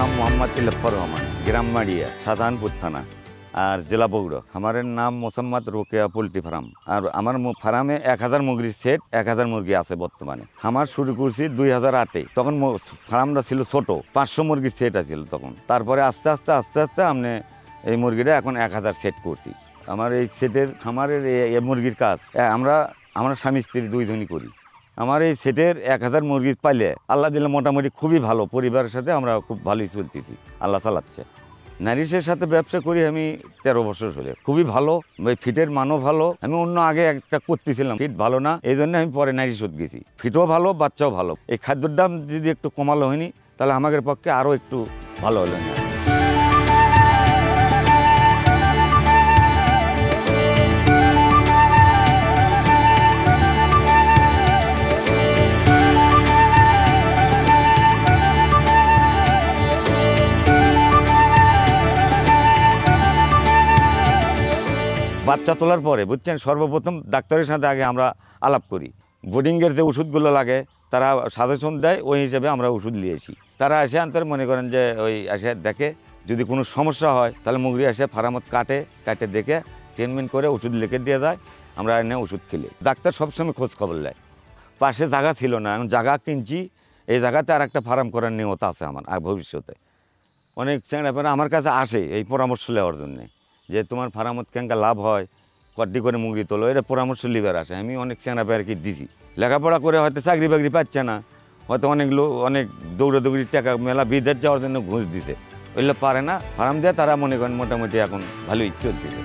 নাম মোহাম্মদ তিলফর রহমান, গ্রাম মাড়িয়া, শাহজাহানপুর থানা, আর জেলা বগুড়া। খামারের নাম মোসাম্মদ রোকেয়া পোলট্রি ফার্ম। আর আমার ফার্মে 1000 মুরগির সেট, 1000 মুরগি আছে বর্তমানে। খামার শুরু করছি 2008-এ। তখন ফার্মটা ছিল ছোট, 500 মুরগির সেট আছিল তখন। তারপরে আস্তে আস্তে আমি এই মুরগিটা এখন 1000 সেট করছি। আমার এই সেটের খামারের এই মুরগির কাজ আমরা স্বামী স্ত্রী দুইজনই করি। আমার এই সেটের 1000 মুরগি পাইলে আল্লাহ দিলে মোটামুটি খুবই ভালো, পরিবারের সাথে আমরা খুব ভালোই চলতেছি, আল্লাহ চালাচ্ছে। নারিশের সাথে ব্যবসা করি আমি 13 বছর হলে। খুবই ভালো, ফিটের মানও ভালো। আমি অন্য আগে একটা করতেছিলাম, ফিট ভালো না, এই জন্য আমি পরে নারিশত গেছি। ফিটও ভালো, বাচ্চাও ভালো। এই খাদ্যের দাম যদি একটু কমালো হয়নি তাহলে আমাদের পক্ষে আরও একটু ভালো হলো না। বাচ্চা তোলার পরে বুঝছেন, সর্বপ্রথম ডাক্তারের সাথে আগে আমরা আলাপ করি। বোর্ডিংয়ের যে ওষুধগুলো লাগে তারা সাজেশন দেয়, ওই হিসেবে আমরা ওষুধ নিয়েছি। তারা এসে আনতে মনে করেন যে ওই এসে দেখে, যদি কোনো সমস্যা হয় তাহলে মুরগি এসে ফার্মত কাটে দেখে ট্রিটমেন্ট করে ওষুধ লিখে দিয়ে যায়, আমরা এনে ওষুধ খেলে। ডাক্তার সবসময় খোঁজ খবর নেয়। পাশে জায়গা ছিল না, এখন জায়গা কিনছি, এই জায়গাতে আর একটা ফার্ম করার নিয়ত আছে আমার আর ভবিষ্যতে। অনেক চ্যাংড়াপেরা আমার কাছে আসে এই পরামর্শ নেওয়ার জন্যে, যে তোমার ফার্মত কেঙ্কা লাভ হয়, কড্ডি করে মুরগি তোলো, এটা পরামর্শ লিবার আসে। আমি অনেক চ্যাংড়াপেরাকে দিছি। লেখাপড়া করে হয়তো চাকরি বাকরি পাচ্ছে না, হয়তো অনেক দৌড়াদৌড়ি টাকা মেলা বিদেশ যাওয়ার জন্য ঘুষ দিছে, ওইগুলো পারে না। ফার্ম দিয়ে তারা মনে করেন মোটামুটি এখন ভালোই চলতেছে।